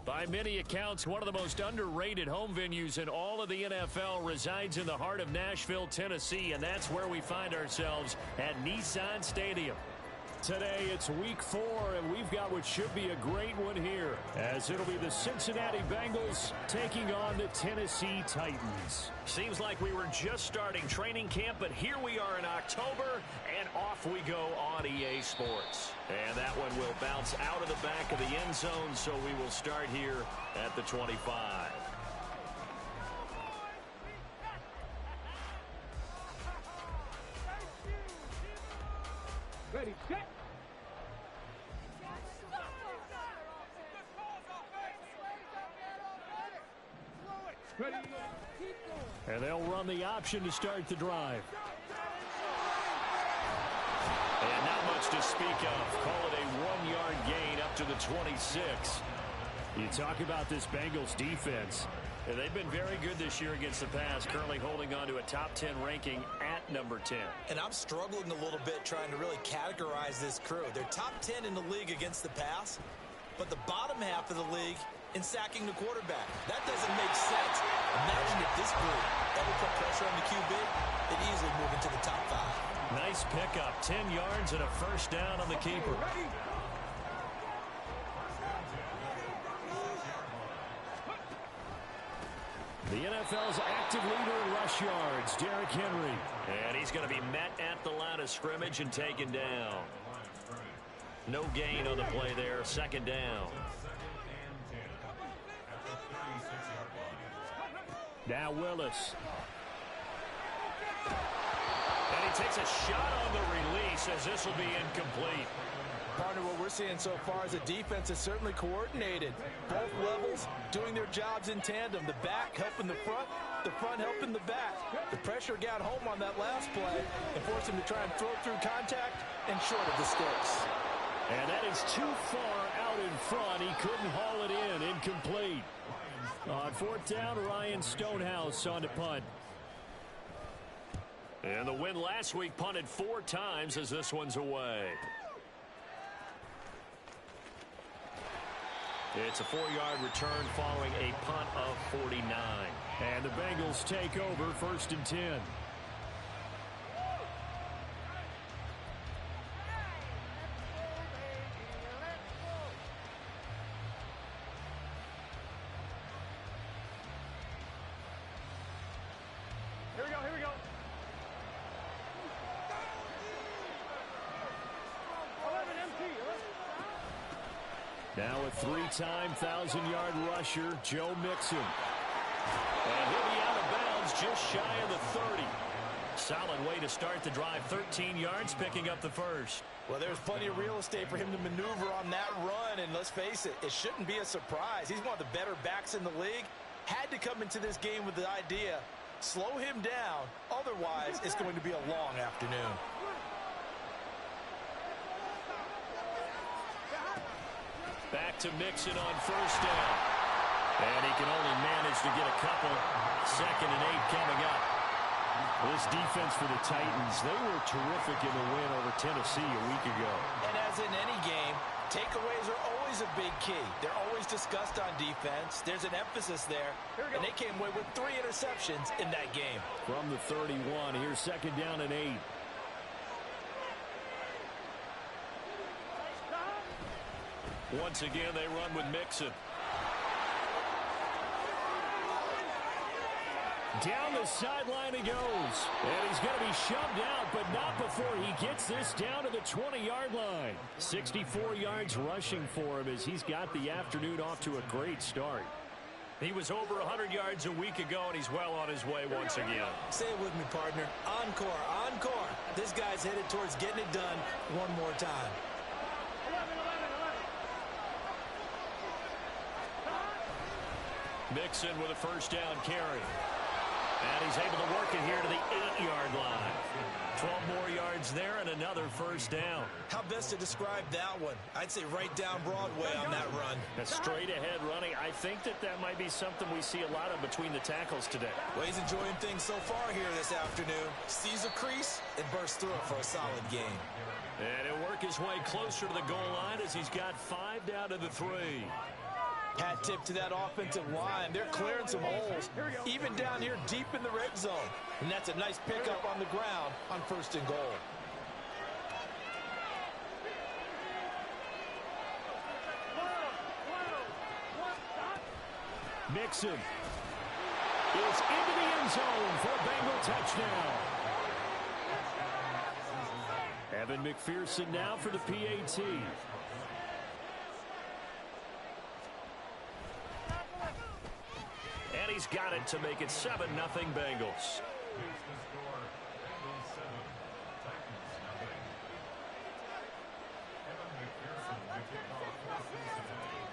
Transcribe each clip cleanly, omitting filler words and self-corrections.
By many accounts, one of the most underrated home venues in all of the NFL resides in the heart of Nashville, Tennessee, and that's where we find ourselves at Nissan Stadium. Today, it's Week 4, and we've got what should be a great one here, as it'll be the Cincinnati Bengals taking on the Tennessee Titans. Seems like we were just starting training camp, but here we are in October, and off we go on EA Sports. And that one will bounce out of the back of the end zone, so we will start here at the 25. Ready, set. And they'll run the option to start the drive. And not much to speak of. Call it a 1-yard gain up to the 26. You talk about this Bengals defense. And they've been very good this year against the pass, currently holding on to a top 10 ranking at number 10. And I'm struggling a little bit trying to really categorize this crew. They're top 10 in the league against the pass, but the bottom half of the league in sacking the quarterback. That doesn't make sense. Imagine if this group ever put pressure on the QB, they'd easily move into the top 5. Nice pickup, 10 yards and a first down on the keeper. The NFL's active leader in rush yards, Derrick Henry. And he's going to be met at the line of scrimmage and taken down. No gain on the play there, second down. Now Willis. And he takes a shot on the release as this will be incomplete. Partner, what we're seeing so far is the defense is certainly coordinated. Both levels doing their jobs in tandem. The back helping the front helping the back. The pressure got home on that last play and forced him to try and throw through contact and short of the sticks. And that is too far out in front. He couldn't haul it in. Incomplete. On fourth down, Ryan Stonehouse on to punt. And the win last week punted 4 times as this one's away. It's a 4-yard return following a punt of 49. And the Bengals take over, 1st and 10. Here we go. Now a 3-time 1,000-yard rusher, Joe Mixon. And he'll be out of bounds just shy of the 30. Solid way to start the drive, 13 yards, picking up the first. Well, there's plenty of real estate for him to maneuver on that run, and let's face it, it shouldn't be a surprise. He's one of the better backs in the league. Had to come into this game with the idea, slow him down, otherwise it's going to be a long afternoon. Back to Mixon on first down. And he can only manage to get a couple. 2nd and 8 coming up. This defense for the Titans, they were terrific in the win over Tennessee a week ago. And as in any game, takeaways are always a big key. They're always discussed on defense. There's an emphasis there. And they came away with 3 interceptions in that game. From the 31, here's 2nd down and 8. Once again, they run with Mixon. Down the sideline he goes. And he's going to be shoved out, but not before he gets this down to the 20-yard line. 64 yards rushing for him as he's got the afternoon off to a great start. He was over 100 yards a week ago, and he's well on his way once again. Say it with me, partner. Encore, encore. This guy's headed towards getting it done one more time. Mixon with a first down carry. And he's able to work it here to the 8-yard line. 12 more yards there and another first down. How best to describe that one? I'd say right down Broadway on that run. A straight ahead running. I think that might be something we see a lot of between the tackles today. Well, he's enjoying things so far here this afternoon. Sees a crease and bursts through it for a solid game. And he'll work his way closer to the goal line as he's got 5 down to the 3. Hat tip to that offensive line. They're clearing some holes, even down here deep in the red zone. And that's a nice pickup on the ground on 1st and goal. Mixon is into the end zone for a Bengal touchdown. Evan McPherson now for the PAT. And he's got it to make it 7-0 Bengals.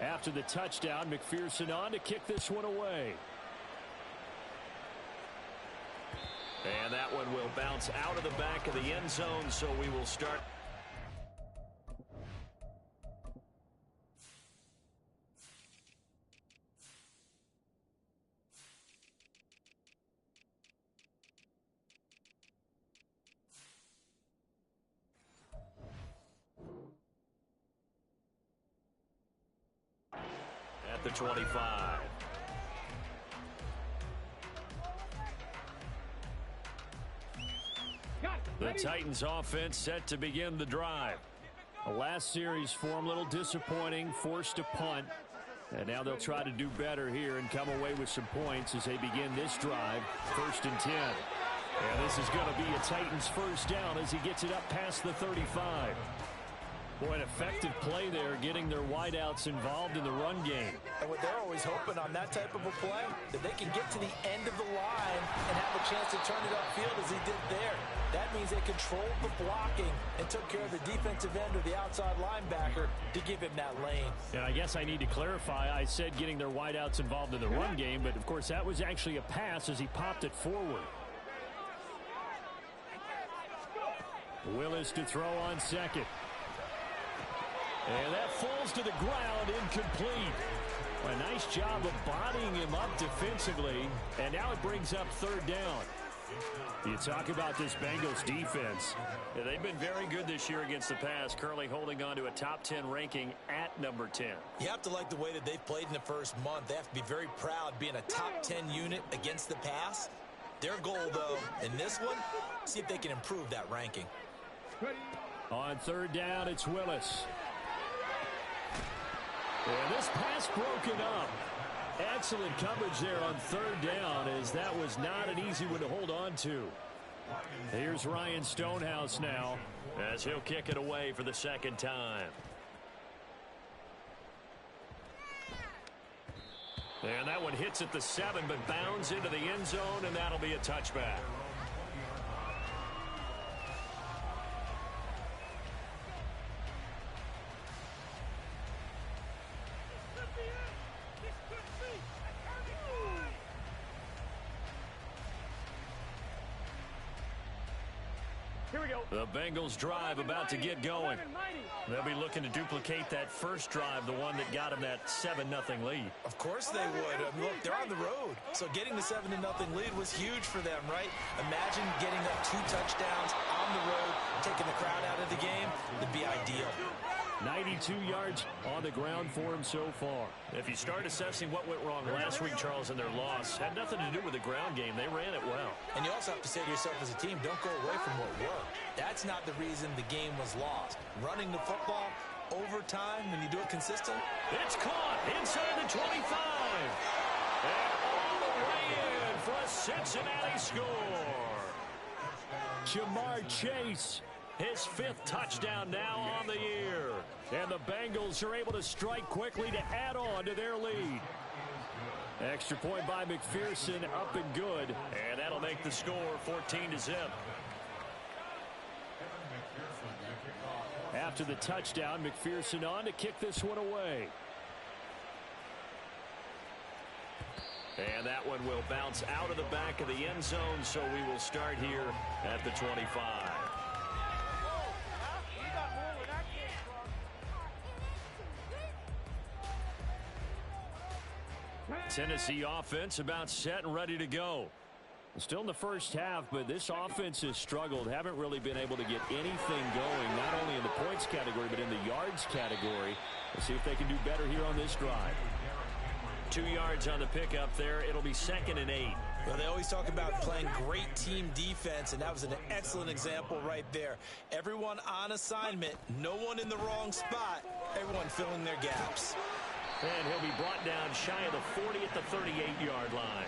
After the touchdown, McPherson on to kick this one away. And that one will bounce out of the back of the end zone, so we will start. At the 25. The Titans offense set to begin the drive. The last series for them a little disappointing, forced to punt. And now they'll try to do better here and come away with some points as they begin this drive. 1st and 10. And this is going to be a Titans first down as he gets it up past the 35. Boy, an effective play there, getting their wideouts involved in the run game. And what they're always hoping on that type of a play, that they can get to the end of the line and have a chance to turn it upfield as he did there. That means they controlled the blocking and took care of the defensive end or the outside linebacker to give him that lane. And I guess I need to clarify, I said getting their wideouts involved in the run game, but of course that was actually a pass as he popped it forward. Willis to throw on second. And that falls to the ground, incomplete. A nice job of bodying him up defensively, and now it brings up 3rd down. You talk about this Bengals defense. Yeah, they've been very good this year against the pass, currently holding on to a top 10 ranking at number 10. You have to like the way that they've played in the first month. They have to be very proud being a top 10 unit against the pass. Their goal, though, in this one, see if they can improve that ranking. On 3rd down, it's Willis. And this pass broken up. Excellent coverage there on 3rd down, as that was not an easy one to hold on to. Here's Ryan Stonehouse now as he'll kick it away for the 2nd time. And that one hits at the 7, but bounds into the end zone, and that'll be a touchback. The Bengals drive about to get going. They'll be looking to duplicate that first drive, the one that got them that 7-0 lead. Of course they would. I mean, look, they're on the road. So getting the 7-0 lead was huge for them, right? Imagine getting up 2 touchdowns on the road, taking the crowd out of the game. It'd be ideal. 92 yards on the ground for him so far. If you start assessing what went wrong last week, Charles, in their loss, had nothing to do with the ground game. They ran it well. And you also have to say to yourself as a team, don't go away from what worked. That's not the reason the game was lost. Running the football, overtime, when you do it consistent. It's caught inside the 25. And all the way in for a Cincinnati score. Jamar Chase, his 5th touchdown now on the year. And the Bengals are able to strike quickly to add on to their lead. Extra point by McPherson, up and good. And that'll make the score 14-0. After the touchdown, McPherson on to kick this one away. And that one will bounce out of the back of the end zone, so we will start here at the 25. Tennessee offense about set and ready to go. Still in the first half, but this offense has struggled. Haven't really been able to get anything going, not only in the points category, but in the yards category. Let's see if they can do better here on this drive. 2 yards on the pickup there. It'll be 2nd and 8. Well, they always talk about playing great team defense, and that was an excellent example right there. Everyone on assignment, no one in the wrong spot, everyone filling their gaps. And he'll be brought down shy of the 40 at the 38-yard line.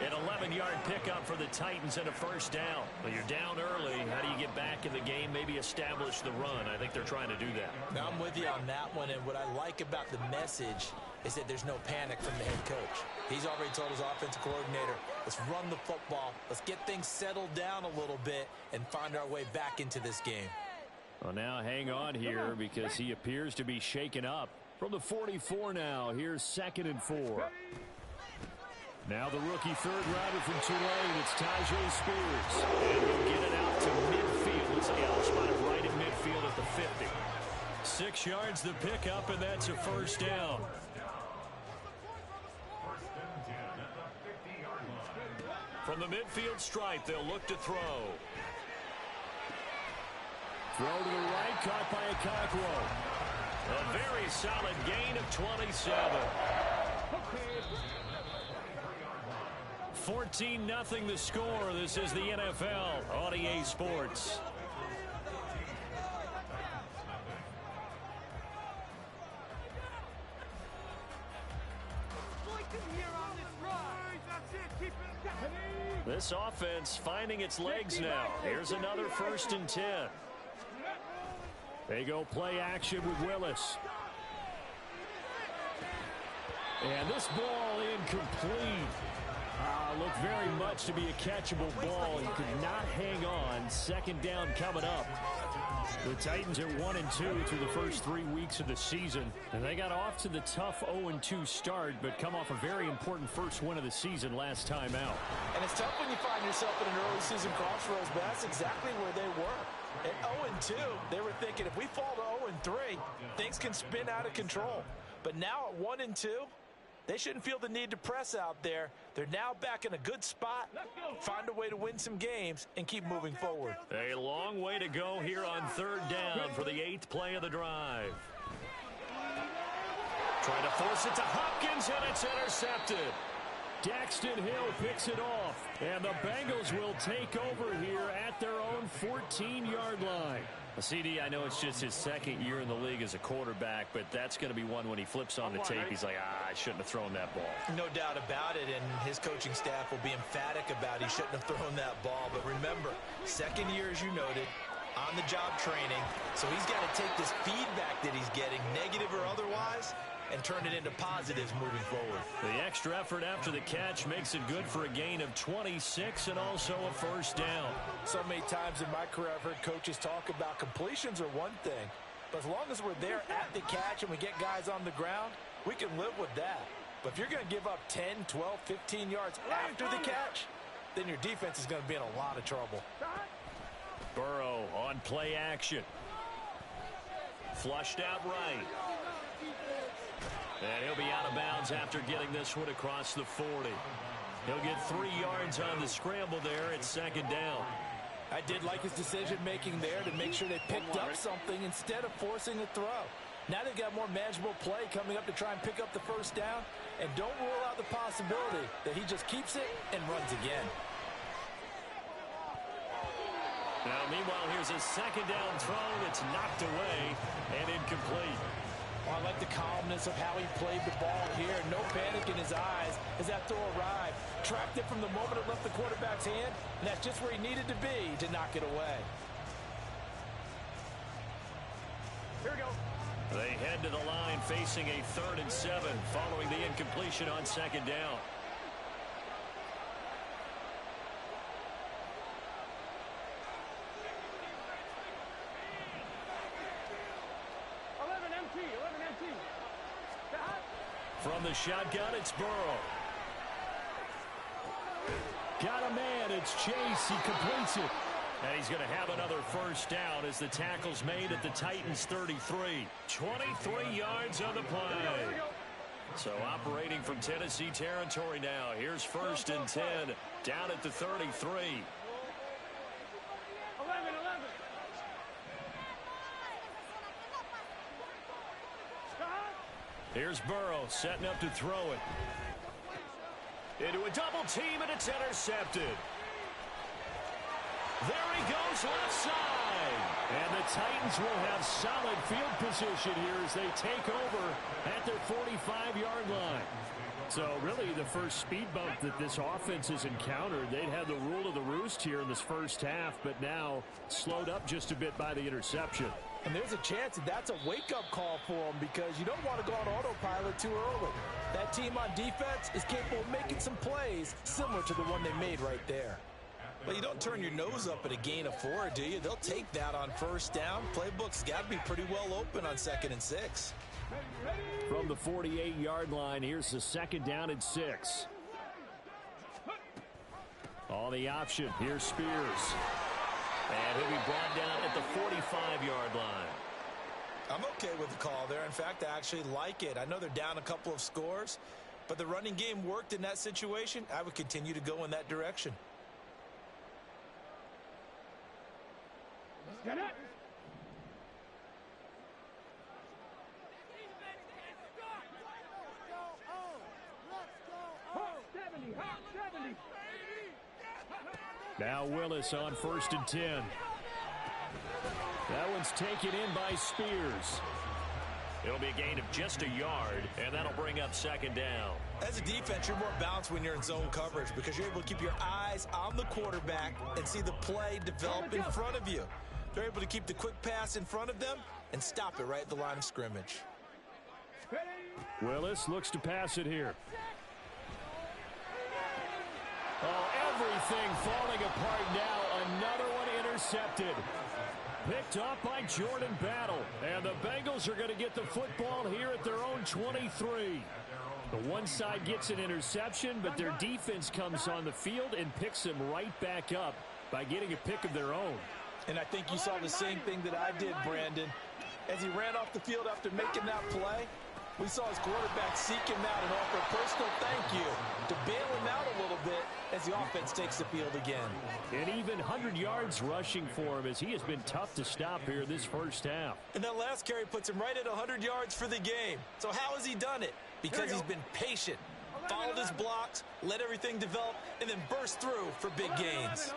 An 11-yard pickup for the Titans and a first down. Well, you're down early. How do you get back in the game, maybe establish the run? I think they're trying to do that. Now, I'm with you on that one, and what I like about the message is that there's no panic from the head coach. He's already told his offensive coordinator, let's run the football, let's get things settled down a little bit and find our way back into this game. Well, now hang on here because he appears to be shaken up. From the 44 now, here's 2nd and 4. Now the rookie third-rounder from Tulane, it's Tajay Spears. And he'll get it out to midfield. Let's see, I'll spot it right at midfield at the 50. 6 yards the pickup, and that's a first down. From the midfield stripe, they'll look to throw. Throw to the right, caught by Okakwo. A very solid gain of 27. 14-0 the score. This is the NFL on EA Sports. This offense finding its legs now. Here's another 1st and 10. They go play action with Willis. And this ball incomplete. Looked very much to be a catchable ball. He could not hang on. 2nd down coming up. The Titans are 1-2 through the first 3 weeks of the season. And they got off to the tough 0-2 start, but come off a very important first win of the season last time out. And it's tough when you find yourself in an early season crossroads, but that's exactly where they were. At 0-2, they were thinking if we fall to 0-3, things can spin out of control. But now at 1-2, they shouldn't feel the need to press out there. They're now back in a good spot, find a way to win some games, and keep moving forward. A long way to go here on 3rd down for the 8th play of the drive. Trying to force it to Hopkins, and it's intercepted. Daxton Hill picks it off, and the Bengals will take over here at their own 14-yard line. CD, I know it's just his 2nd year in the league as a quarterback, but that's going to be one when he flips on the tape. He's like, I shouldn't have thrown that ball. No doubt about it, and his coaching staff will be emphatic about he shouldn't have thrown that ball. But remember, 2nd year, as you noted, on-the-job training, so he's got to take this feedback that he's getting, negative or otherwise, and turn it into positives moving forward. The extra effort after the catch makes it good for a gain of 26 and also a first down. So many times in my career I've heard coaches talk about completions are one thing, but as long as we're there at the catch and we get guys on the ground, we can live with that. But if you're going to give up 10, 12, 15 yards after the catch, then your defense is going to be in a lot of trouble. Burrow on play action. Flushed out right. And he'll be out of bounds after getting this one across the 40. He'll get 3 yards on the scramble there at 2nd down. I did like his decision-making there to make sure they picked up something instead of forcing a throw. Now they've got more manageable play coming up to try and pick up the first down. And don't rule out the possibility that he just keeps it and runs again. Now, meanwhile, here's a 2nd down throw that's knocked away and incomplete. Well, I like the calmness of how he played the ball here. No panic in his eyes as that throw arrived. Tracked it from the moment it left the quarterback's hand, and that's just where he needed to be to knock it away. Here we go. They head to the line facing a 3rd and 7 following the incompletion on 2nd down. From the shotgun, it's Burrow. Got a man, it's Chase. He completes it. And he's going to have another first down as the tackle's made at the Titans' 33. 23 yards on the play. So operating from Tennessee territory now. Here's 1st and 10 down at the 33. Here's Burrow setting up to throw it. Into a double team, and it's intercepted. There he goes left side. And the Titans will have solid field position here as they take over at their 45-yard line. So really the first speed bump that this offense has encountered. They'd had the rule of the roost here in this first half, but now slowed up just a bit by the interception. And there's a chance that that's a wake-up call for them because you don't want to go on autopilot too early. That team on defense is capable of making some plays similar to the one they made right there. Well, you don't turn your nose up at a gain of 4, do you? They'll take that on first down. Playbook's got to be pretty well open on 2nd and 6. From the 48-yard line, here's the 2nd down and 6. On the option, here's Spears. And he'll be brought down at the 45-yard line. I'm okay with the call there. In fact, I actually like it. I know they're down a couple of scores, but the running game worked in that situation. I would continue to go in that direction. Get it. Now Willis on 1st and 10. That one's taken in by Spears. It'll be a gain of just a yard, and that'll bring up 2nd down. As a defense, you're more balanced when you're in zone coverage because you're able to keep your eyes on the quarterback and see the play develop in front of you. They're able to keep the quick pass in front of them and stop it right at the line of scrimmage. Willis looks to pass it here. Oh, everything falling apart now. Another one intercepted. Picked up by Jordan Battle. And the Bengals are going to get the football here at their own 23. The one side gets an interception, but their defense comes on the field and picks them right back up by getting a pick of their own. And I think you saw the same thing that I did, Brandon. As he ran off the field after making that play, we saw his quarterback seek him out and offer a personal thank you to bail him out a little bit as the offense takes the field again. And even 100 yards rushing for him as he has been tough to stop here this first half. And that last carry puts him right at 100 yards for the game. So how has he done it? Because he's been patient, followed his blocks, let everything develop, and then burst through for big gains.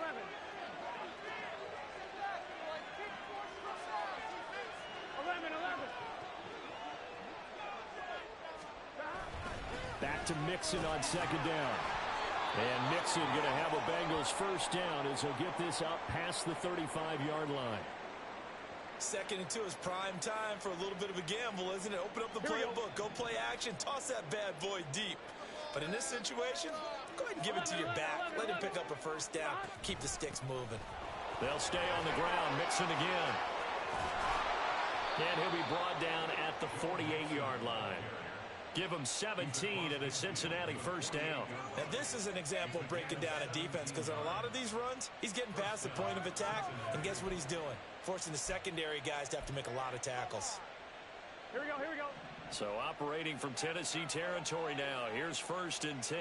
Back to Mixon on 2nd down. And Mixon going to have a Bengals first down as he'll get this out past the 35-yard line. 2nd and 2 is prime time for a little bit of a gamble, isn't it? Open up the playbook, go play action, toss that bad boy deep. But in this situation, go ahead and give it to your back. Let him pick up a first down. Keep the sticks moving. They'll stay on the ground. Mixon again. And he'll be brought down at the 48-yard line. Give him 17 and a Cincinnati first down. Now this is an example of breaking down a defense because on a lot of these runs, he's getting past the point of attack, and guess what he's doing? Forcing the secondary guys to have to make a lot of tackles. Here we go, here we go. So operating from Tennessee territory now. Here's 1st and 10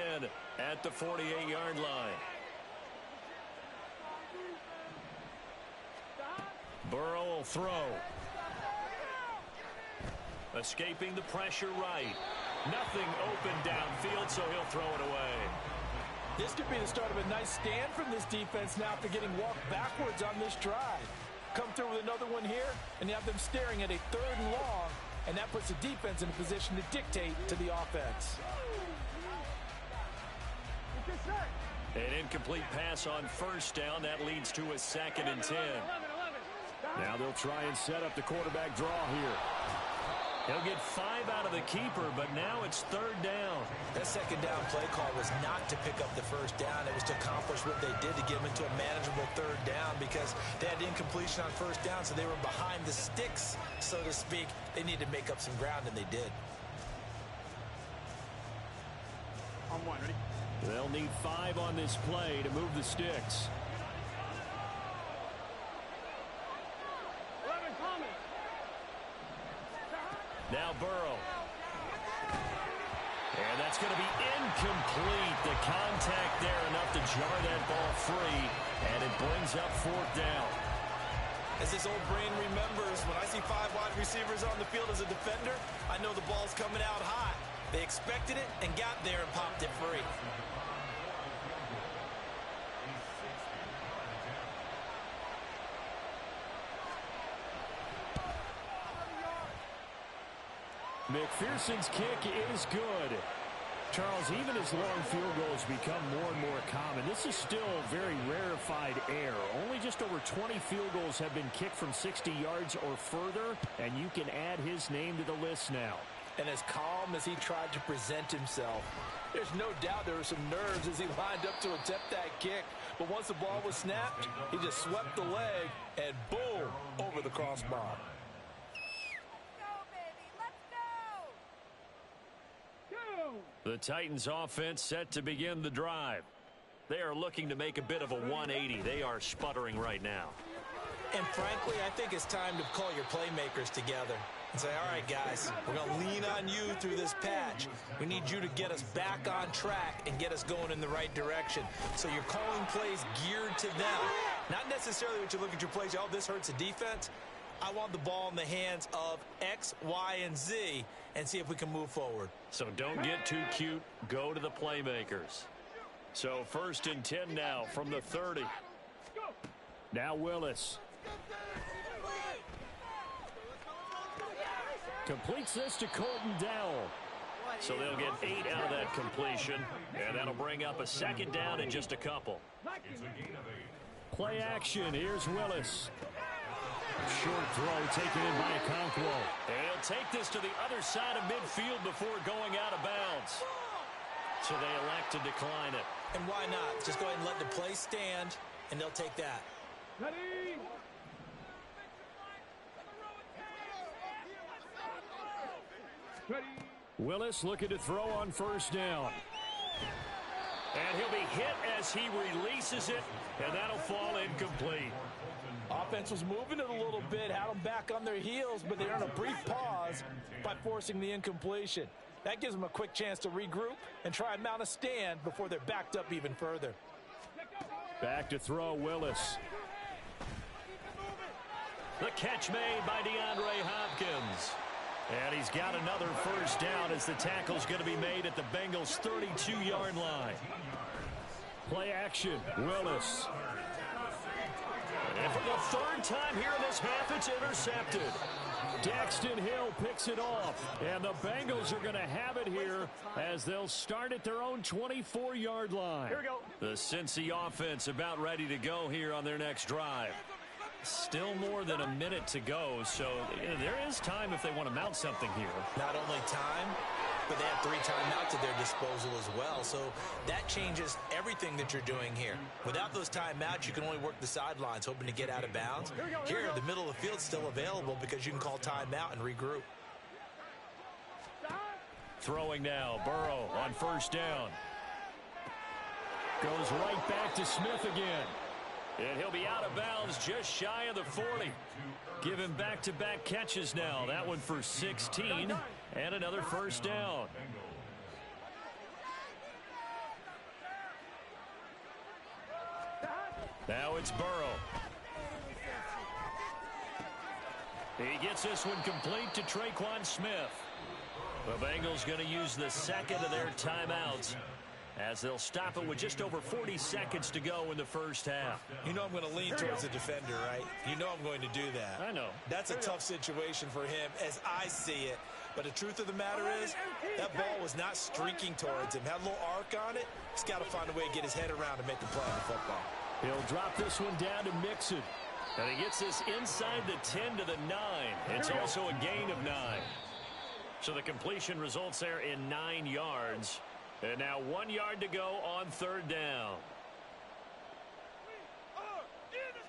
at the 48-yard line. Burrow will throw. Escaping the pressure right. Nothing open downfield, so he'll throw it away. This could be the start of a nice stand from this defense now after getting walked backwards on this drive. Come through with another one here, and you have them staring at a 3rd and long, and that puts the defense in a position to dictate to the offense. An incomplete pass on first down. That leads to a 2nd and 10. Now they'll try and set up the quarterback draw here. He'll get 5 out of the keeper, but now it's 3rd down. That 2nd down play call was not to pick up the first down. It was to accomplish what they did to get them into a manageable 3rd down because they had incompletion on first down, so they were behind the sticks, so to speak. They needed to make up some ground, and they did. On one, ready? They'll need 5 on this play to move the sticks. 11 coming. Now Burrow. And that's going to be incomplete. The contact there enough to jar that ball free. And it brings up 4th down. As this old brain remembers, when I see 5 wide receivers on the field as a defender, I know the ball's coming out hot. They expected it and got there and popped it free. McPherson's kick is good. Charles, even as long field goals become more and more common, this is still very rarefied air. Only just over 20 field goals have been kicked from 60 yards or further, and you can add his name to the list now. And as calm as he tried to present himself, there's no doubt there were some nerves as he lined up to attempt that kick. But once the ball was snapped, he just swept the leg and boom, over the crossbar. The Titans offense set to begin the drive. They are looking to make a bit of a 180. They are sputtering right now. And frankly, I think it's time to call your playmakers together and say, all right, guys, we're going to lean on you through this patch. We need you to get us back on track and get us going in the right direction. So you're calling plays geared to them. Not necessarily what you look at your plays, oh, this hurts the defense. I want the ball in the hands of X, Y, and Z and see if we can move forward. So don't get too cute. Go to the playmakers. So 1st and 10 now from the 30. Now Willis. Completes this to Colton Dowell. So they'll get 8 out of that completion, and that'll bring up a 2nd down in just a couple. Play action. Here's Willis. Short throw taken in by Okonkwo. And he'll take this to the other side of midfield before going out of bounds. So they elect to decline it. And why not? Just go ahead and let the play stand, and they'll take that. Willis looking to throw on 1st down. And he'll be hit as he releases it, and that'll fall incomplete. Offense was moving it a little bit, had them back on their heels, but they're in a brief pause by forcing the incompletion. That gives them a quick chance to regroup and try and mount a stand before they're backed up even further. Back to throw, Willis. The catch made by DeAndre Hopkins. And he's got another 1st down as the tackle's going to be made at the Bengals' 32-yard line. Play action, Willis. And for the 3rd time here in this half, it's intercepted. Daxton Hill picks it off. And the Bengals are going to have it here as they'll start at their own 24-yard line. Here we go. The Cincy offense about ready to go here on their next drive. Still more than a minute to go, so there is time if they want to mount something here. Not only time, but they have 3 timeouts at their disposal as well. So that changes everything that you're doing here. Without those timeouts, you can only work the sidelines, hoping to get out of bounds. Here, the middle of the field's still available because you can call timeout and regroup. Throwing now, Burrow on 1st down. Goes right back to Smith again. And he'll be out of bounds just shy of the 40. Give him back-to-back catches now. That one for 16 and another 1st down. Now it's Burrow. He gets this one complete to Traquan Smith. The Bengals going to use the 2nd of their timeouts as they'll stop it with just over 40 seconds to go in the 1st half. You know I'm going to lean towards the defender, right? You know I'm going to do that. I know. That's a tough situation for him as I see it. But the truth of the matter is, that ball was not streaking towards him. Had a little arc on it. He's got to find a way to get his head around and make the play on the football. He'll drop this one down to Mixon. And he gets this inside the 10 to the 9. It's also a gain of 9. So the completion results there in 9 yards. And now 1 yard to go on 3rd down.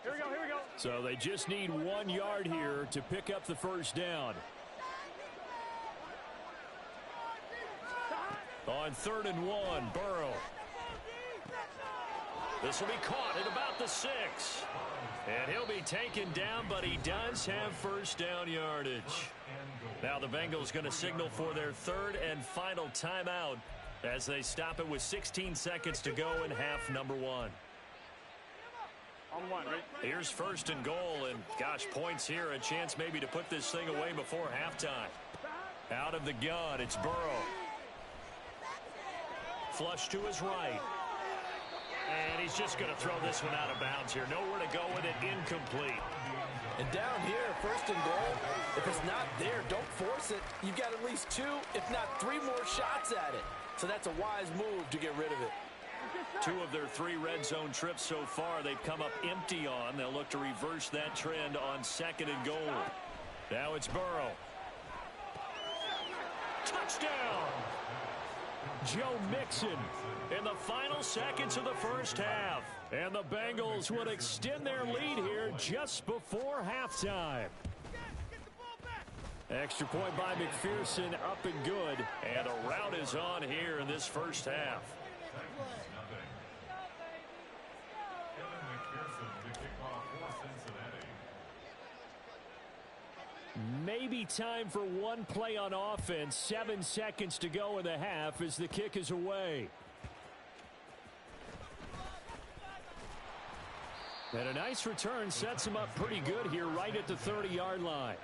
Here we go, here we go. So they just need 1 yard here to pick up the 1st down. On 3rd and 1, Burrow. This will be caught at about the 6. And he'll be taken down, but he does have 1st down yardage. Now the Bengals going to signal for their 3rd and final timeout as they stop it with 16 seconds to go in half number 1. On one, right? Here's first and goal, and gosh, points here, a chance maybe to put this thing away before halftime. Out of the gun, it's Burrow. Flush to his right. And he's just going to throw this one out of bounds here. Nowhere to go with it, incomplete. And down here, first and goal, if it's not there, don't force it. You've got at least 2, if not 3 more shots at it. So that's a wise move to get rid of it. 2 of their 3 red zone trips so far they've come up empty on. They'll look to reverse that trend on second and goal. Now it's Burrow. Touchdown! Joe Mixon in the final seconds of the first half. And the Bengals would extend their lead here just before halftime. Extra point by McPherson, up and good. And a rout is on here in this first half. Maybe time for one play on offense. 7 seconds to go in the half as the kick is away. And a nice return sets him up pretty good here right at the 30-yard line.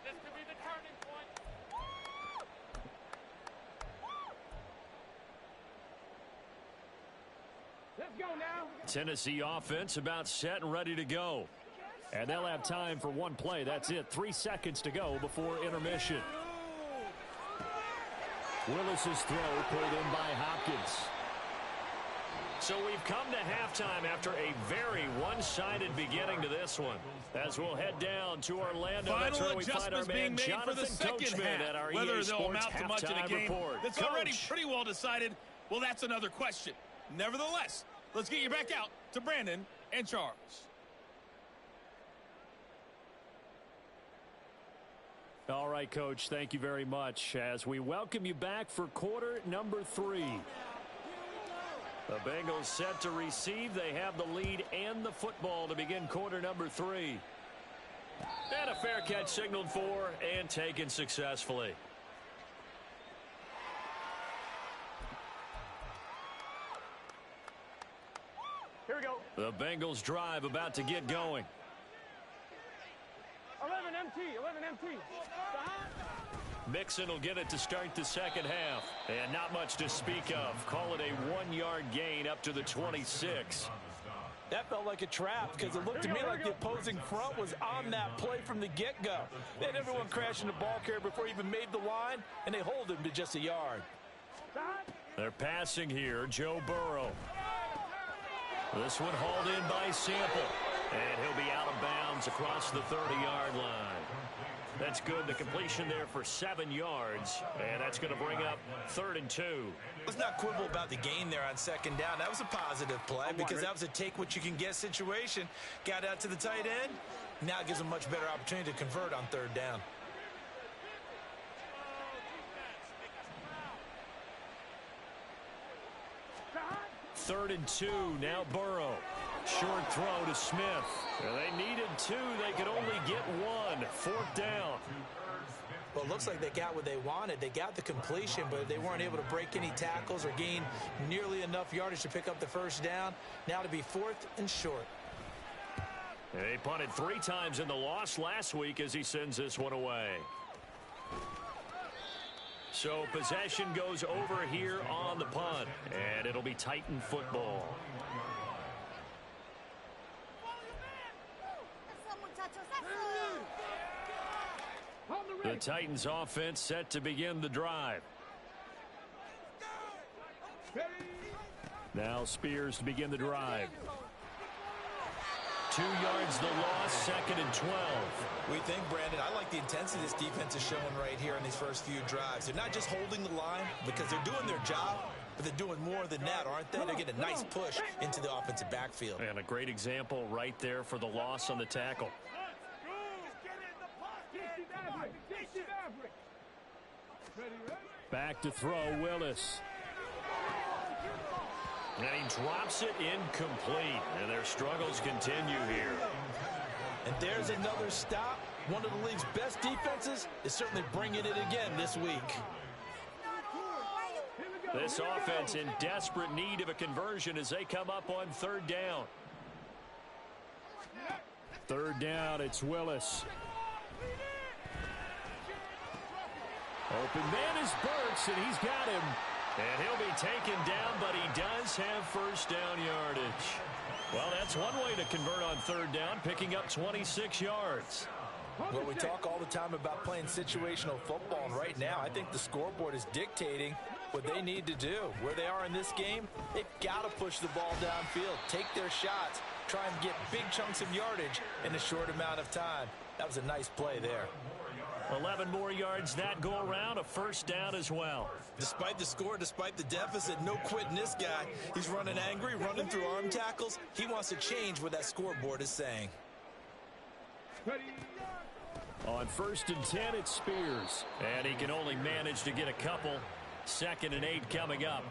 This could be the turning point. Let's go now. Tennessee offense about set and ready to go. And they'll have time for one play. That's it. 3 seconds to go before intermission. Willis's throw pulled in by Hopkins. So we've come to halftime after a very one-sided beginning to this one. As we'll head down to Orlando, that's where we find our man Jonathan Coachman at our Whether EA they'll Sports amount to much in a halftime game report. that's Coach. already pretty well decided, well, that's another question. Nevertheless, let's get you back out to Brandon and Charles. All right, Coach, thank you very much as we welcome you back for quarter number 3. The Bengals set to receive. They have the lead and the football to begin quarter number 3. And a fair catch signaled for and taken successfully. Here we go. The Bengals drive about to get going. 11 MT. 11 MT. Mixon will get it to start the second half. And not much to speak of. Call it a 1-yard gain up to the 26. That felt like a trap because it looked to me like the opposing front was on that play from the get-go. They had everyone crashing the ball carrier before he even made the line, and they hold him to just a yard. They're passing here. Joe Burrow. This one hauled in by Sample. And he'll be out of bounds across the 30-yard line. That's good. The completion there for 7 yards. And that's going to bring up 3rd and 2. Let's not quibble about the gain there on second down. That was a positive play because that was a take-what-you-can-get situation. Got out to the tight end. Now it gives them a much better opportunity to convert on 3rd down. Third and 2. Now Burrow. Short throw to Smith. They needed 2. They could only get 1. 4th down. Well, it looks like they got what they wanted. They got the completion, but they weren't able to break any tackles or gain nearly enough yardage to pick up the first down. Now to be 4th and short. They punted 3 times in the loss last week as he sends this one away. So possession goes over here on the punt, and it'll be Titan football. The Titans offense set to begin the drive. Now Spears to begin the drive. 2 yards the loss, 2nd and 12. We think, Brandon, I like the intensity this defense is showing right here in these first few drives. They're not just holding the line because they're doing their job, but they're doing more than that, aren't they? They're getting a nice push into the offensive backfield. And a great example right there for the loss on the tackle. Back to throw, Willis. And he drops it incomplete. And their struggles continue here. And there's another stop. One of the league's best defenses is certainly bringing it again this week. This offense in desperate need of a conversion as they come up on third down. Third down, it's Willis. Open man is Burks, and he's got him. And he'll be taken down, but he does have first down yardage. Well, that's one way to convert on third down, picking up 26 yards. Well, we talk all the time about playing situational football, and right now I think the scoreboard is dictating what they need to do. Where they are in this game, they've got to push the ball downfield, take their shots, try and get big chunks of yardage in a short amount of time. That was a nice play there. 11 more yards that go around, a first down as well. Despite the score, despite the deficit, no quitting this guy. He's running angry, running through arm tackles. He wants to change what that scoreboard is saying. On 1st and 10, it's Spears. And he can only manage to get a couple. 2nd and 8 coming up.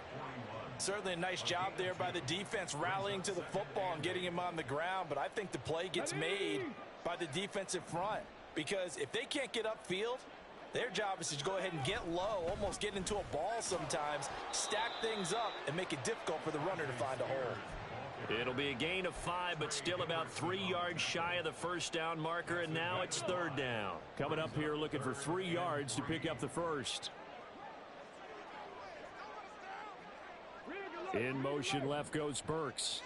Certainly a nice job there by the defense rallying to the football and getting him on the ground. But I think the play gets made by the defensive front. Because if they can't get upfield, their job is to go ahead and get low, almost get into a ball sometimes, stack things up, and make it difficult for the runner to find a hole. It'll be a gain of 5, but still about 3 yards shy of the first down marker, and now it's third down. Coming up here looking for 3 yards to pick up the first. In motion left goes Burks.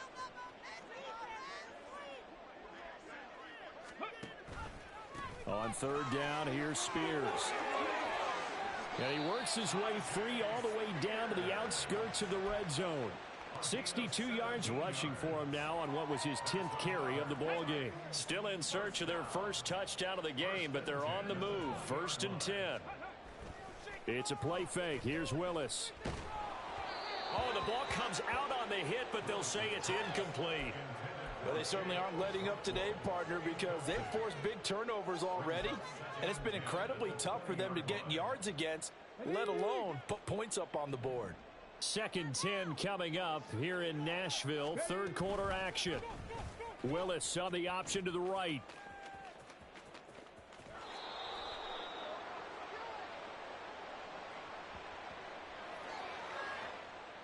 On third down, here's Spears. And he works his way free all the way down to the outskirts of the red zone. 62 yards rushing for him now on what was his 10th carry of the ball game. Still in search of their first touchdown of the game, but they're on the move. 1st and 10. It's a play fake. Here's Willis. Oh, the ball comes out on the hit, but they'll say it's incomplete. Well, they certainly aren't letting up today, partner, because they've forced big turnovers already, and it's been incredibly tough for them to get yards against, let alone put points up on the board. 2nd 10 coming up here in Nashville. Third quarter action. Willis on the option to the right.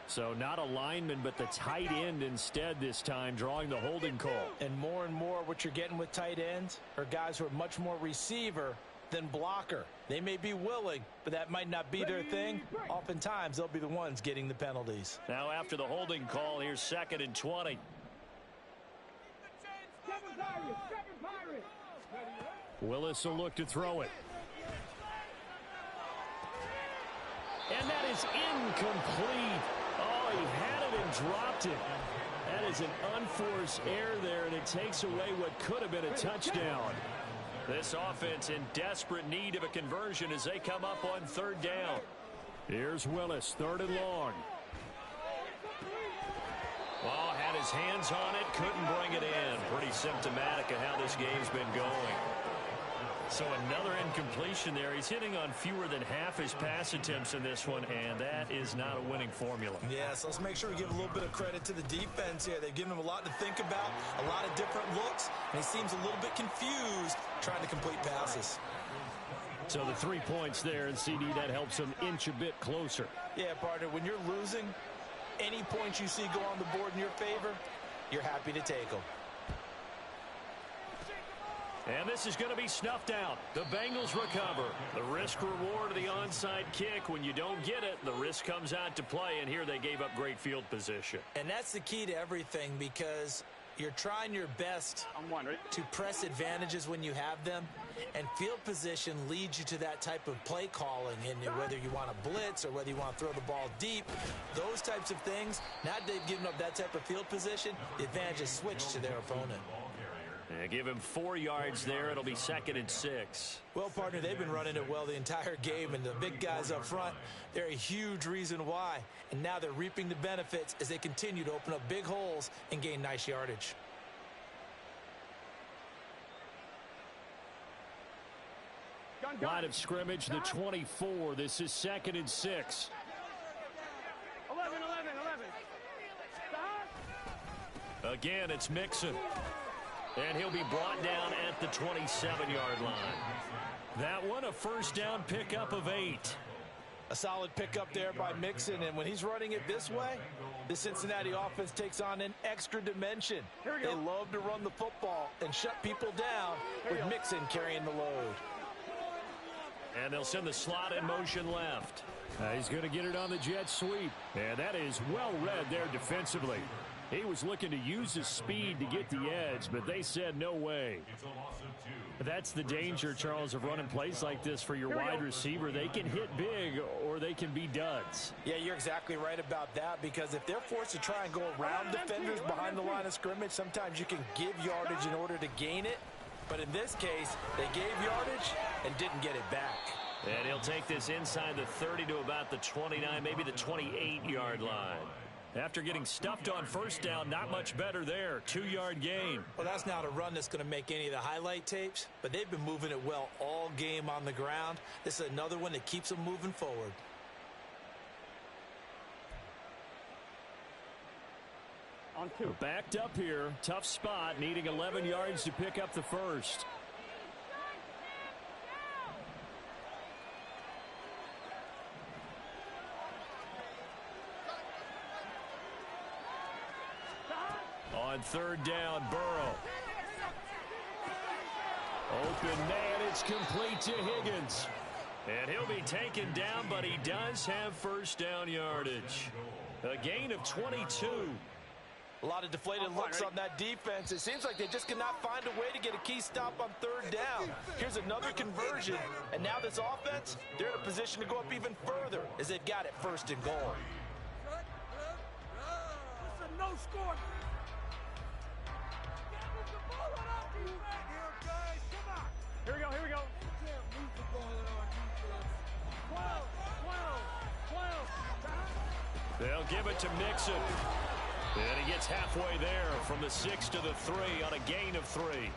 So not a lineman, but the tight end instead this time, drawing the holding call. And more what you're getting with tight ends are guys who are much more receiver than blocker. They may be willing, but that might not be their thing. Oftentimes, they'll be the ones getting the penalties. Now after the holding call, here's 2nd and 20. Willis will look to throw it. And that is incomplete. Oh, he had it and dropped it. That is an unforced error there, and it takes away what could have been a touchdown. This offense in desperate need of a conversion as they come up on third down. Here's Willis, 3rd and long. Well, had his hands on it, couldn't bring it in. Pretty symptomatic of how this game's been going. So another incompletion there. He's hitting on fewer than half his pass attempts in this one, and that is not a winning formula. Yeah, so let's make sure we give a little bit of credit to the defense here. They've given him a lot to think about, a lot of different looks, and he seems a little bit confused trying to complete passes. So the 3 points there, and CD, that helps him inch a bit closer. Yeah, partner, when you're losing, any points you see go on the board in your favor, you're happy to take them. And this is going to be snuffed out. The Bengals recover. The risk-reward of the onside kick. When you don't get it, the risk comes out to play, and here they gave up great field position. And that's the key to everything, because you're trying your best to press advantages when you have them, and field position leads you to that type of play calling, and whether you want to blitz or whether you want to throw the ball deep, those types of things. Now that they've given up that type of field position, the advantage is switched to their opponent. Yeah, give him 4 yards there. It'll be 2nd and 6. Well, partner, they've been running it well the entire game, and the big guys up front, they're a huge reason why. And now they're reaping the benefits as they continue to open up big holes and gain nice yardage. Line of scrimmage, the 24. This is 2nd and 6. 11. Again, it's Mixon. And he'll be brought down at the 27-yard line. That one, a first down pickup of 8. A solid pickup there by Mixon, and when he's running it this way, the Cincinnati offense takes on an extra dimension. They love to run the football and shut people down with Mixon carrying the load. And they'll send the slot in motion left. He's going to get it on the jet sweep. And that is well read there defensively. He was looking to use his speed to get the edge, but they said no way. That's the danger, Charles, of running plays like this for your wide receiver. They can hit big or they can be duds. Yeah, you're exactly right about that, because if they're forced to try and go around defenders behind the line of scrimmage, sometimes you can give yardage in order to gain it. But in this case, they gave yardage and didn't get it back. And he'll take this inside the 30 to about the 29, maybe the 28-yard line. After getting stuffed on first down, not much better there. 2-yard gain. Well, that's not a run that's going to make any of the highlight tapes, but they've been moving it well all game on the ground. This is another one that keeps them moving forward. On 2. Backed up here. Tough spot, needing 11 yards to pick up the first. On 3rd down, Burrow. Open man, it's complete to Higgins. And he'll be taken down, but he does have first down yardage. A gain of 22. A lot of deflated looks on that defense. It seems like they just cannot find a way to get a key stop on 3rd down. Here's another conversion, and now this offense, they're in a position to go up even further as they've got it 1st and goal. It's a no score. Here we go, here we go. 12. They'll give it to Mixon. And he gets halfway there from the 6 to the 3 on a gain of 3.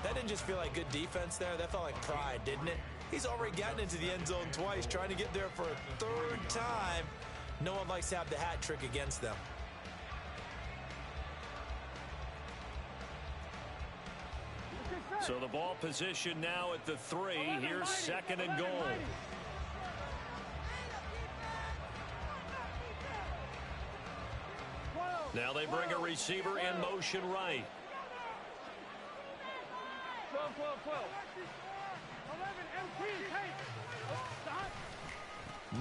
That didn't just feel like good defense there. That felt like pride, didn't it? He's already gotten into the end zone twice, trying to get there for a 3rd time. No one likes to have the hat trick against them. So the ball position now at the 3. Here's 2nd and goal. Now they bring a receiver in motion right. 12. 11, MT, take.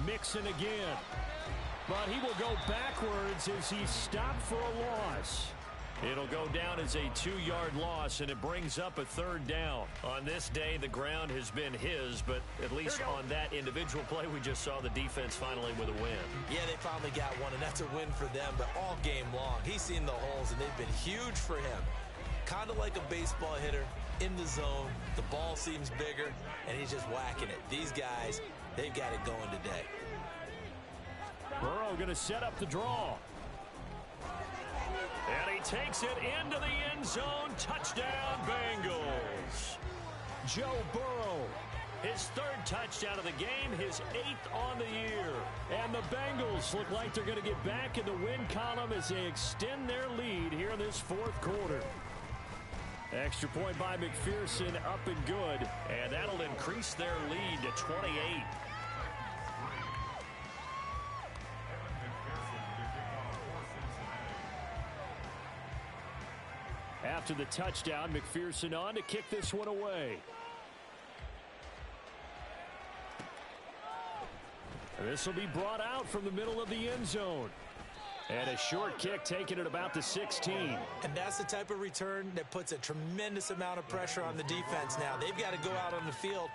Mixon again. But he will go backwards as he's stopped for a loss. It'll go down as a 2-yard loss, and it brings up a 3rd down. On this day, the ground has been his, but at least on that individual play, we just saw the defense finally with a win. Yeah, they finally got one, and that's a win for them, but all game long, he's seen the holes, and they've been huge for him. Kind of like a baseball hitter in the zone. The ball seems bigger, and he's just whacking it. These guys, they've got it going today. Burrow going to set up the draw. And he takes it into the end zone. Touchdown, Bengals. Joe Burrow, his 3rd touchdown of the game, his 8th on the year. And the Bengals look like they're going to get back in the win column as they extend their lead here in this 4th quarter. Extra point by McPherson, up and good. And that'll increase their lead to 28. After the touchdown, McPherson on to kick this one away. And this will be brought out from the middle of the end zone. And a short kick taken at about the 16. And that's the type of return that puts a tremendous amount of pressure on the defense now. They've got to go out on the field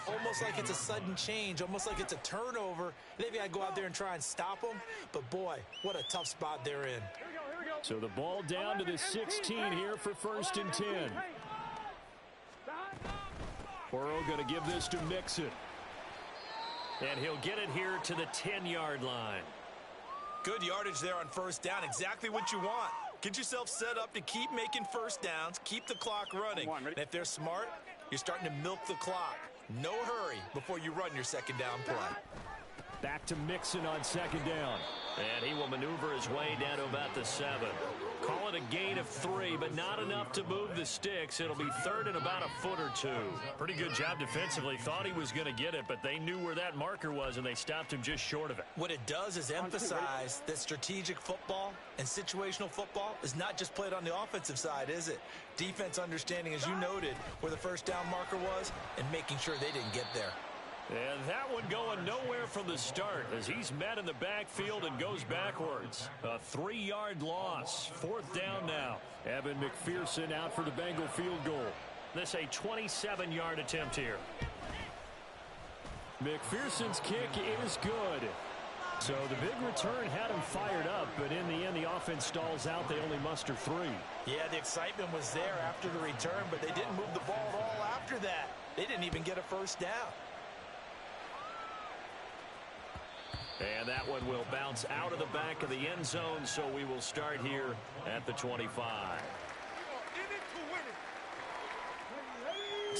almost like it's a sudden change, almost like it's a turnover. They've got to go out there and try and stop them. But, boy, what a tough spot they're in. So the ball down to the 16 here for 1st and 10. Burrow going to give this to Mixon. And he'll get it here to the 10-yard line. Good yardage there on 1st down. Exactly what you want. Get yourself set up to keep making 1st downs, keep the clock running. And if they're smart, you're starting to milk the clock. No hurry before you run your 2nd down play. Back to Mixon on 2nd down. And he will maneuver his way down to about the 7. Call it a gain of 3, but not enough to move the sticks. It'll be 3rd and about a foot or 2. Pretty good job defensively. Thought he was going to get it, but they knew where that marker was, and they stopped him just short of it. What it does is emphasize that strategic football and situational football is not just played on the offensive side, is it? Defense understanding, as you noted, where the first down marker was and making sure they didn't get there. And that one going nowhere from the start as he's met in the backfield and goes backwards. A 3-yard loss. 4th down now. Evan McPherson out for the Bengal field goal. This a 27-yard attempt here. McPherson's kick is good. So the big return had him fired up, but in the end the offense stalls out. They only muster 3. Yeah, the excitement was there after the return, but they didn't move the ball at all after that. They didn't even get a first down. And that one will bounce out of the back of the end zone, so we will start here at the 25.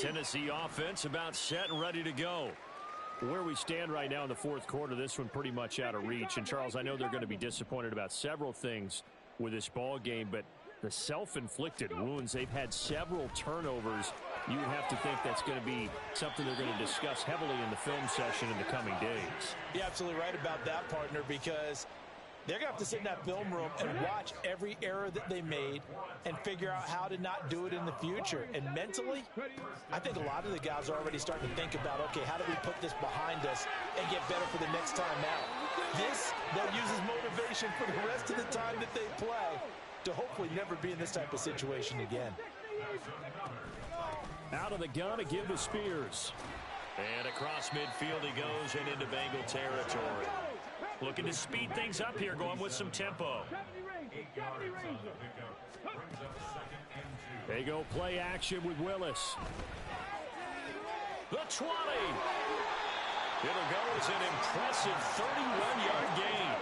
Tennessee offense about set and ready to go. Where we stand right now in the 4th quarter, this one pretty much out of reach. And, Charles, I know they're going to be disappointed about several things with this ball game, but the self-inflicted wounds, they've had several turnovers. You would have to think that's going to be something they're going to discuss heavily in the film session in the coming days. You're absolutely right about that, partner, because they're going to have to sit in that film room and watch every error that they made and figure out how to not do it in the future. And mentally, I think a lot of the guys are already starting to think about, okay, how do we put this behind us and get better for the next time out? This, they'll use as motivation for the rest of the time that they play to hopefully never be in this type of situation again. Out of the gun to give to Spears. And across midfield he goes and into Bengal territory. Looking to speed things up here, going with some tempo. They go play action with Willis. The 20. It'll go as an impressive 31-yard gain.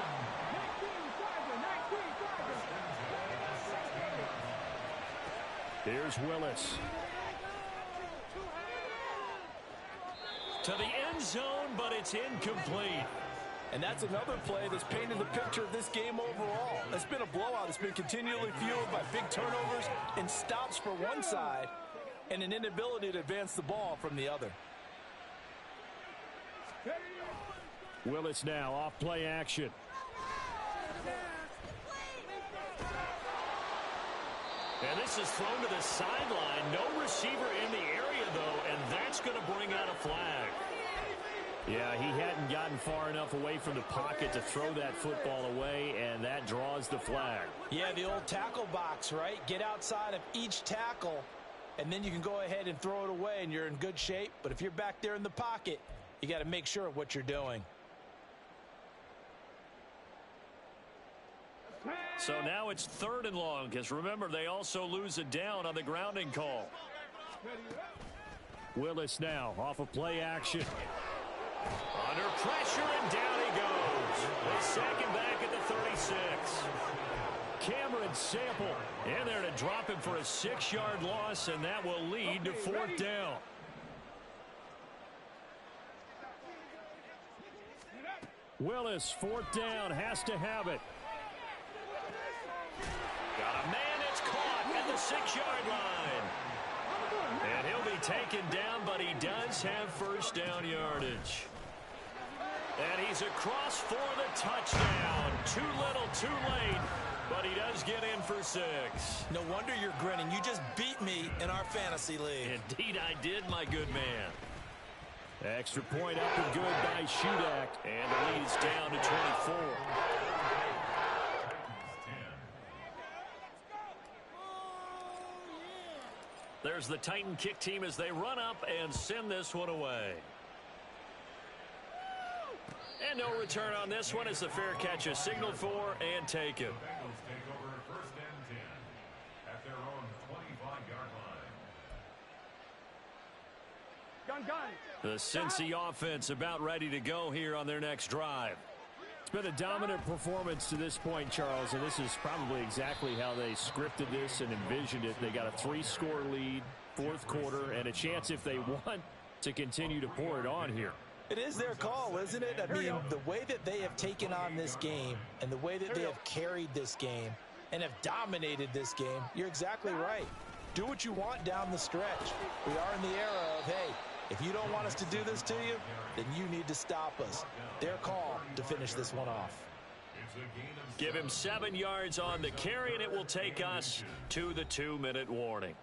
Here's Willis. To the end zone, but it's incomplete. And that's another play that's painted the picture of this game overall. It's been a blowout. It's been continually fueled by big turnovers and stops for one side and an inability to advance the ball from the other. Willis now off play action. And this is thrown to the sideline. No receiver in the area, though, and that's going to bring out a flag. Yeah, he hadn't gotten far enough away from the pocket to throw that football away, and that draws the flag. Yeah, the old tackle box, right? Get outside of each tackle, and then you can go ahead and throw it away, and you're in good shape. But if you're back there in the pocket, you got to make sure of what you're doing. So now it's 3rd and long, because remember, they also lose a down on the grounding call. Willis now off of play action. Under pressure, and down he goes. They sack him back at the 36. Cameron Sample in there to drop him for a 6-yard loss, and that will lead to 4th down. Willis, 4th down, has to have it. Got a man that's caught at the 6-yard line. And he'll be taken down, but he does have first down yardage. And he's across for the touchdown. Too little, too late, but he does get in for 6. No wonder you're grinning. You just beat me in our fantasy league. Indeed I did, my good man. Extra point up and good by Shudak, and the lead is down to 24. There's the Titan kick team as they run up and send this one away. And no return on this one as the fair catch is signaled for and taken. The Cincy offense about ready to go here on their next drive. It's been a dominant performance to this point, Charles, and this is probably exactly how they scripted this and envisioned it. They got a 3-score lead, 4th quarter, and a chance if they want to continue to pour it on here. It is their call, isn't it? I mean, the way that they have taken on this game and the way that they have carried this game and have dominated this game, you're exactly right. Do what you want down the stretch. We are in the era of, hey, if you don't want us to do this to you, then you need to stop us. Their call to finish this one off. Give him 7 yards on the carry, and it will take us to the 2-minute warning.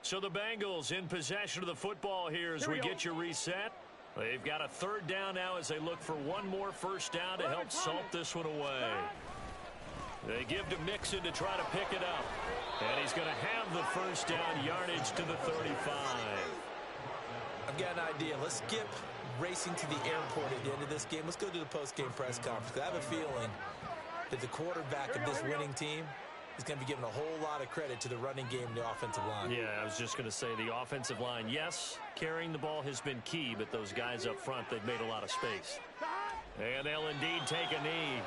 So the Bengals in possession of the football here as we get you reset. They've got a 3rd down now as they look for one more first down to help salt this one away. They give to Mixon to try to pick it up. And he's going to have the first down yardage to the 35. I've got an idea. Let's skip racing to the airport at the end of this game. Let's go to the post-game press conference. I have a feeling that the quarterback of this winning team is going to be given a whole lot of credit to the running game and the offensive line. Yeah, I was just going to say the offensive line, yes, carrying the ball has been key, but those guys up front, they've made a lot of space. And they'll indeed take a knee.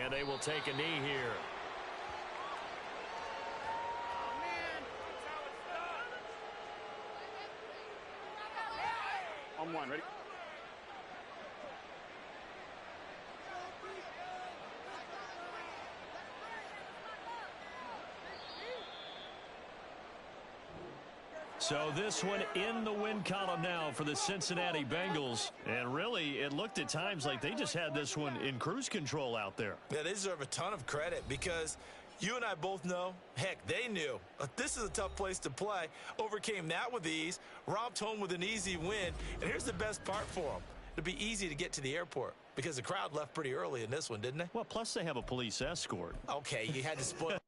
And they will take a knee here. On one, ready? So this one in the win column now for the Cincinnati Bengals. And really, it looked at times like they just had this one in cruise control out there. Yeah, they deserve a ton of credit because you and I both know, heck, they knew. This is a tough place to play. Overcame that with ease, romped home with an easy win. And here's the best part for them. It'll be easy to get to the airport because the crowd left pretty early in this one, didn't they? Well, plus they have a police escort. Okay, you had to spoil